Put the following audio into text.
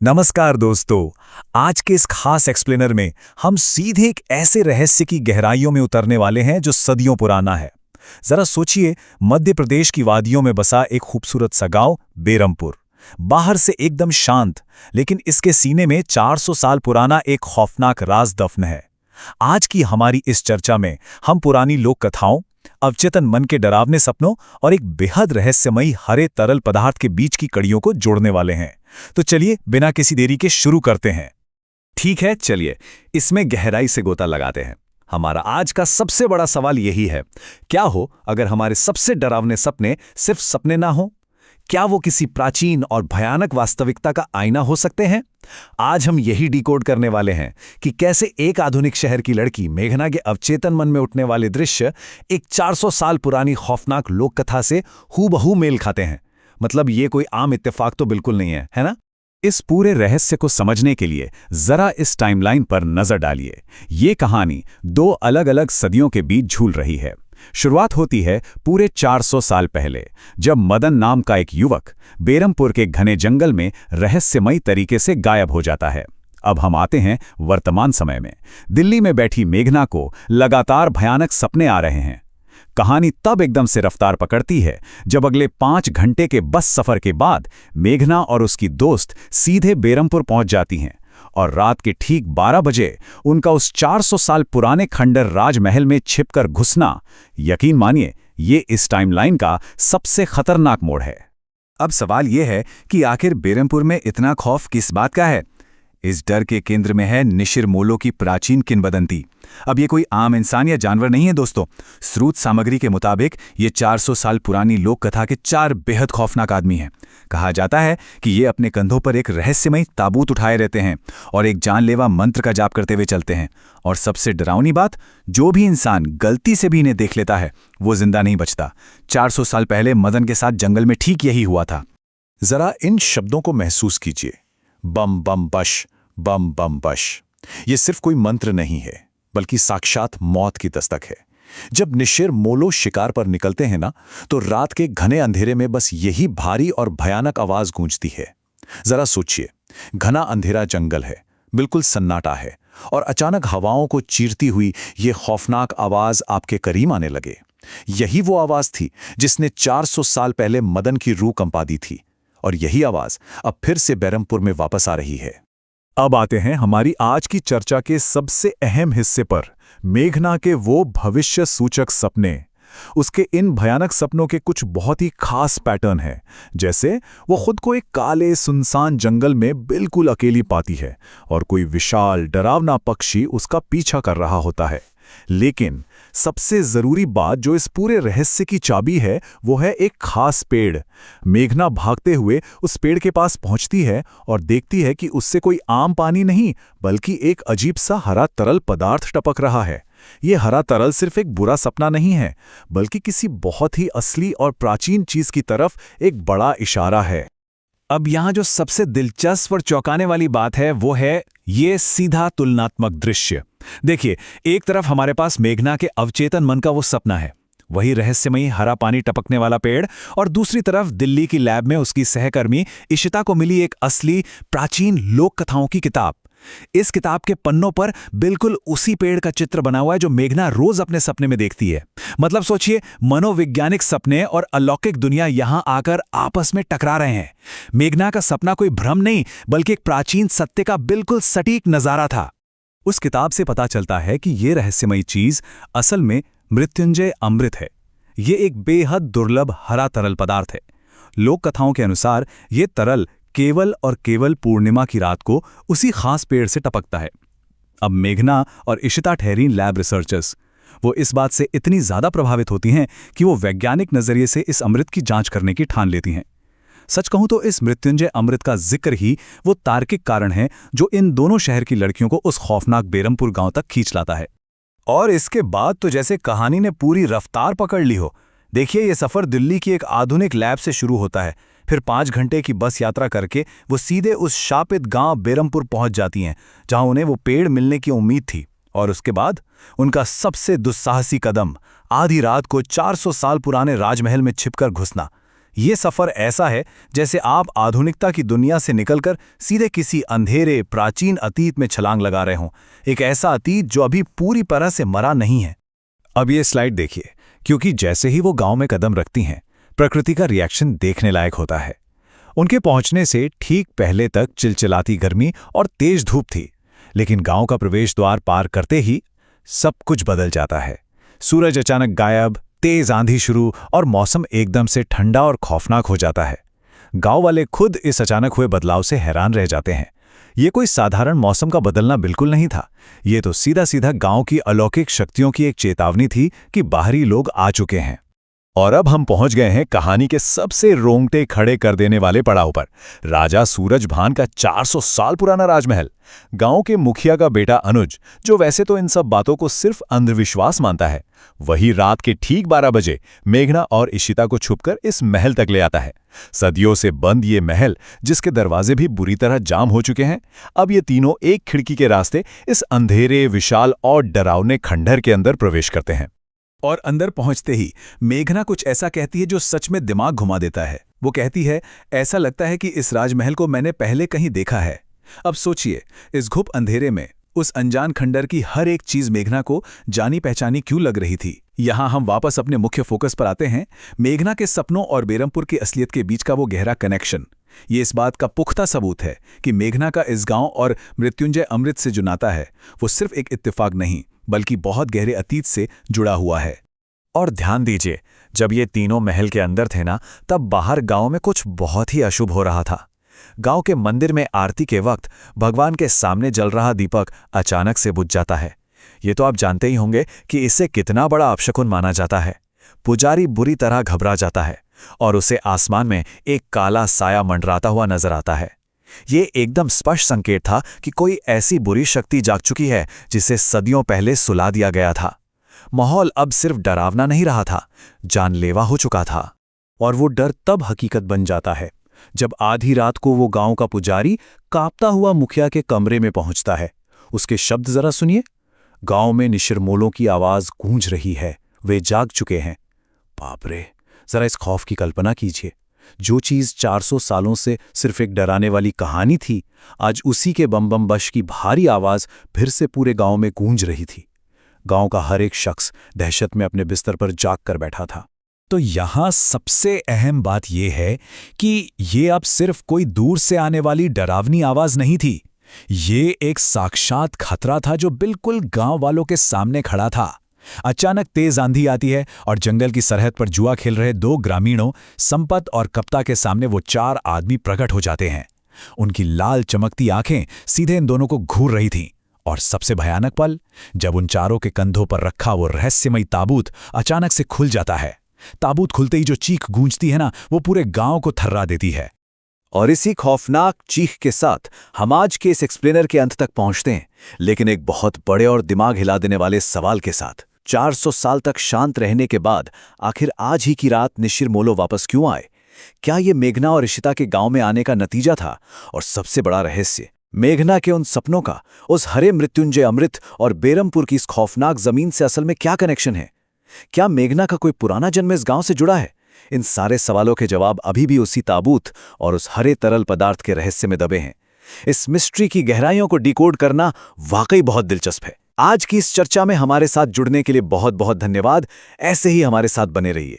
नमस्कार दोस्तों। आज के इस खास एक्सप्लेनर में हम सीधे एक ऐसे रहस्य की गहराइयों में उतरने वाले हैं जो सदियों पुराना है। जरा सोचिए, मध्य प्रदेश की वादियों में बसा एक खूबसूरत सा गांव बेरमपुर। बाहर से एकदम शांत, लेकिन इसके सीने में 400 साल पुराना एक खौफनाक राज दफन है। आज की हमारी इस चर्चा में हम पुरानी लोक कथाओं, अवचेतन मन के डरावने सपनों और एक बेहद रहस्यमयी हरे तरल पदार्थ के बीच की कड़ियों को जोड़ने वाले हैं। तो चलिए बिना किसी देरी के शुरू करते हैं। ठीक है, चलिए इसमें गहराई से गोता लगाते हैं। हमारा आज का सबसे बड़ा सवाल यही है, क्या हो अगर हमारे सबसे डरावने सपने सिर्फ सपने ना हो? क्या वो किसी प्राचीन और भयानक वास्तविकता का आईना हो सकते हैं? आज हम यही डिकोड करने वाले हैं कि कैसे एक आधुनिक शहर की लड़की मेघना के अवचेतन मन में उठने वाले दृश्य एक 400 साल पुरानी खौफनाक लोक कथा से हूबहू मेल खाते हैं। मतलब ये कोई आम इत्तेफाक तो बिल्कुल नहीं है ना? इस पूरे रहस्य को समझने के लिए जरा इस टाइमलाइन पर नजर डालिए। ये कहानी दो अलग अलग सदियों के बीच झूल रही है। शुरुआत होती है पूरे 400 साल पहले, जब मदन नाम का एक युवक बेरमपुर के घने जंगल में रहस्यमयी तरीके से गायब हो जाता है। अब हम आते हैं वर्तमान समय में। दिल्ली में बैठी मेघना को लगातार भयानक सपने आ रहे हैं। कहानी तब एकदम से रफ्तार पकड़ती है जब अगले 5 घंटे के बस सफर के बाद मेघना और उसकी दोस्त सीधे बेरमपुर पहुंच जाती हैं और रात के ठीक 12 बजे उनका उस 400 साल पुराने खंडर राजमहल में छिपकर घुसना, यकीन मानिए, ये इस टाइमलाइन का सबसे खतरनाक मोड़ है। अब सवाल यह है कि आखिर बेरमपुर में इतना खौफ किस बात का है? इस डर के केंद्र में है निशिर मोलो की प्राचीन किंवदंती। अब ये कोई आम इंसान या जानवर नहीं है दोस्तों। स्रोत सामग्री के मुताबिक ये 400 साल पुरानी लोक कथा के 4 बेहद खौफनाक आदमी हैं। कहा जाता है कि ये अपने कंधों पर एक रहस्यमयी ताबूत उठाए रहते हैं और एक जानलेवा मंत्र का जाप करते हुए चलते हैं। और सबसे डरावनी बात, जो भी इंसान गलती से भी इन्हें देख लेता है वो जिंदा नहीं बचता। 400 साल पहले मदन के साथ जंगल में ठीक यही हुआ था। जरा इन शब्दों को महसूस कीजिए, बम बम बश, बम बम बश। ये सिर्फ कोई मंत्र नहीं है, बल्कि साक्षात मौत की दस्तक है। जब निशिर मोलो शिकार पर निकलते हैं ना, तो रात के घने अंधेरे में बस यही भारी और भयानक आवाज गूंजती है। जरा सोचिए, घना अंधेरा जंगल है, बिल्कुल सन्नाटा है, और अचानक हवाओं को चीरती हुई ये खौफनाक आवाज आपके करीब आने लगे। यही वो आवाज थी जिसने 400 साल पहले मदन की रूह कंपा दी थी, और यही आवाज अब फिर से बेरमपुर में वापस आ रही है। अब आते हैं हमारी आज की चर्चा के सबसे अहम हिस्से पर, मेघना के वो भविष्य सूचक सपने। उसके इन भयानक सपनों के कुछ बहुत ही खास पैटर्न हैं। जैसे वो खुद को एक काले सुनसान जंगल में बिल्कुल अकेली पाती है और कोई विशाल डरावना पक्षी उसका पीछा कर रहा होता है। लेकिन सबसे जरूरी बात जो इस पूरे रहस्य की चाबी है, वो है एक खास पेड़। मेघना भागते हुए उस पेड़ के पास पहुंचती है और देखती है कि उससे कोई आम पानी नहीं, बल्कि एक अजीब सा हरा तरल पदार्थ टपक रहा है। ये हरा तरल सिर्फ एक बुरा सपना नहीं है, बल्कि किसी बहुत ही असली और प्राचीन चीज की तरफ एक बड़ा इशारा है। अब यहाँ जो सबसे दिलचस्प और चौंकाने वाली बात है वो है ये सीधा तुलनात्मक दृश्य। देखिए, एक तरफ हमारे पास मेघना के अवचेतन मन का वो सपना है, वही रहस्यमयी हरा पानी टपकने वाला पेड़, और दूसरी तरफ दिल्ली की लैब में उसकी सहकर्मी इशिता को मिली एक असली प्राचीन लोक कथाओं की किताब। इस किताब के पन्नों पर बिल्कुल उसी पेड़ का चित्र बना हुआ है जो मेघना रोज अपने सपने में देखती है। मतलब सोचिए, मनोवैज्ञानिक सपने और अलौकिक दुनिया यहां आकर आपस में टकरा रहे हैं। मेघना का सपना कोई भ्रम नहीं, बल्कि एक प्राचीन सत्य का बिल्कुल सटीक नजारा था। उस किताब से पता चलता है कि ये रहस्यमयी चीज असल में मृत्युंजय अमृत है। ये एक बेहद दुर्लभ हरा तरल पदार्थ है। लोक कथाओं के अनुसार ये तरल केवल और केवल पूर्णिमा की रात को उसी खास पेड़ से टपकता है। अब मेघना और इशिता ठहरी लैब रिसर्चर्स। वो इस बात से इतनी ज्यादा प्रभावित होती हैं कि वो वैज्ञानिक नजरिए से इस अमृत की जांच करने की ठान लेती हैं। सच कहूं तो इस मृत्युंजय अमृत का जिक्र ही वो तार्किक कारण है जो इन दोनों शहर की लड़कियों को उस खौफनाक बेरमपुर गांव तक खींच लाता है। और इसके बाद तो जैसे कहानी ने पूरी रफ्तार पकड़ ली हो। देखिए, ये सफर दिल्ली की एक आधुनिक लैब से शुरू होता है, फिर 5 घंटे की बस यात्रा करके वो सीधे उस शापित गांव बेरमपुर पहुंच जाती हैं, जहां उन्हें वो पेड़ मिलने की उम्मीद थी। और उसके बाद उनका सबसे दुस्साहसी कदम, आधी रात को 400 साल पुराने राजमहल में छिपकर घुसना। ये सफर ऐसा है जैसे आप आधुनिकता की दुनिया से निकलकर सीधे किसी अंधेरे प्राचीन अतीत में छलांग लगा रहे हों, एक ऐसा अतीत जो अभी पूरी तरह से मरा नहीं है। अब ये स्लाइड देखिए, क्योंकि जैसे ही वो गांव में कदम रखती हैं, प्रकृति का रिएक्शन देखने लायक होता है। उनके पहुंचने से ठीक पहले तक चिलचिलाती गर्मी और तेज धूप थी, लेकिन गांव का प्रवेश द्वार पार करते ही सब कुछ बदल जाता है। सूरज अचानक गायब, तेज आंधी शुरू और मौसम एकदम से ठंडा और खौफनाक हो जाता है। गांव वाले खुद इस अचानक हुए बदलाव से हैरान रह जाते हैं। ये कोई साधारण मौसम का बदलना बिल्कुल नहीं था, ये तो सीधा सीधा गांव की अलौकिक शक्तियों की एक चेतावनी थी कि बाहरी लोग आ चुके हैं। और अब हम पहुंच गए हैं कहानी के सबसे रोंगटे खड़े कर देने वाले पड़ाव पर, राजा सूरजभान का 400 साल पुराना राजमहल। गांव के मुखिया का बेटा अनुज, जो वैसे तो इन सब बातों को सिर्फ अंधविश्वास मानता है, वही रात के ठीक 12 बजे मेघना और इशिता को छुपकर इस महल तक ले आता है। सदियों से बंद ये महल, जिसके दरवाजे भी बुरी तरह जाम हो चुके हैं, अब ये तीनों एक खिड़की के रास्ते इस अंधेरे, विशाल और डरावने खंडहर के अंदर प्रवेश करते हैं। और अंदर पहुंचते ही मेघना कुछ ऐसा कहती है जो सच में दिमाग घुमा देता है। वो कहती है, ऐसा लगता है कि इस राजमहल को मैंने पहले कहीं देखा है। अब सोचिए, इस घुप अंधेरे में उस अनजान खंडहर की हर एक चीज मेघना को जानी पहचानी क्यों लग रही थी। यहां हम वापस अपने मुख्य फोकस पर आते हैं, मेघना के सपनों और बेरमपुर की असलियत के बीच का वो गहरा कनेक्शन। ये इस बात का पुख्ता सबूत है कि मेघना का इस गांव और मृत्युंजय अमृत से जो नाता है, वो सिर्फ एक इत्तेफाक नहीं बल्कि बहुत गहरे अतीत से जुड़ा हुआ है। और ध्यान दीजिए, जब ये तीनों महल के अंदर थे ना, तब बाहर गांव में कुछ बहुत ही अशुभ हो रहा था। गांव के मंदिर में आरती के वक्त भगवान के सामने जल रहा दीपक अचानक से बुझ जाता है। ये तो आप जानते ही होंगे कि इससे कितना बड़ा अपशकुन माना जाता है। पुजारी बुरी तरह घबरा जाता है और उसे आसमान में एक काला साया मंडराता हुआ नजर आता है। ये एकदम स्पष्ट संकेत था कि कोई ऐसी बुरी शक्ति जाग चुकी है जिसे सदियों पहले सुला दिया गया था। माहौल अब सिर्फ डरावना नहीं रहा था, जानलेवा हो चुका था। और वो डर तब हकीकत बन जाता है जब आधी रात को वो गांव का पुजारी कांपता हुआ मुखिया के कमरे में पहुंचता है। उसके शब्द जरा सुनिए। गांव में निशिरमोलों की आवाज गूंज रही है, वे जाग चुके हैं। बाप रे, जरा इस खौफ की कल्पना कीजिए। जो चीज 400 सालों से सिर्फ एक डराने वाली कहानी थी, आज उसी के बम बम बश की भारी आवाज फिर से पूरे गांव में गूंज रही थी। गांव का हर एक शख्स दहशत में अपने बिस्तर पर जाग कर बैठा था। तो यहां सबसे अहम बात यह है कि ये अब सिर्फ कोई दूर से आने वाली डरावनी आवाज नहीं थी। ये एक साक्षात खतरा था जो बिल्कुल गांव वालों के सामने खड़ा था। अचानक तेज आंधी आती है और जंगल की सरहद पर जुआ खेल रहे 2 ग्रामीणों संपत और कप्ता के सामने वो 4 आदमी प्रकट हो जाते हैं। उनकी लाल चमकती आंखें सीधे इन दोनों को घूर रही थीं। और सबसे भयानक पल, जब उन चारों के कंधों पर रखा वो रहस्यमयी ताबूत अचानक से खुल जाता है। ताबूत खुलते ही जो चीख गूंजती है ना, वो पूरे गांव को थर्रा देती है। और इसी खौफनाक चीख के साथ हम आज के इस एक्सप्लेनर के अंत तक पहुंचते हैं, लेकिन एक बहुत बड़े और दिमाग हिला देने वाले सवाल के साथ। 400 साल तक शांत रहने के बाद आखिर आज ही की रात निशिरमोलो वापस क्यों आए? क्या ये मेघना और इशिता के गांव में आने का नतीजा था? और सबसे बड़ा रहस्य, मेघना के उन सपनों का उस हरे मृत्युंजय अमृत और बेरमपुर की इस खौफनाक जमीन से असल में क्या कनेक्शन है? क्या मेघना का कोई पुराना जन्म इस गांव से जुड़ा है? इन सारे सवालों के जवाब अभी भी उसी ताबूत और उस हरे तरल पदार्थ के रहस्य में दबे हैं। इस मिस्ट्री की गहराइयों को डिकोड करना वाकई बहुत दिलचस्प है। आज की इस चर्चा में हमारे साथ जुड़ने के लिए बहुत बहुत धन्यवाद। ऐसे ही हमारे साथ बने रहिए।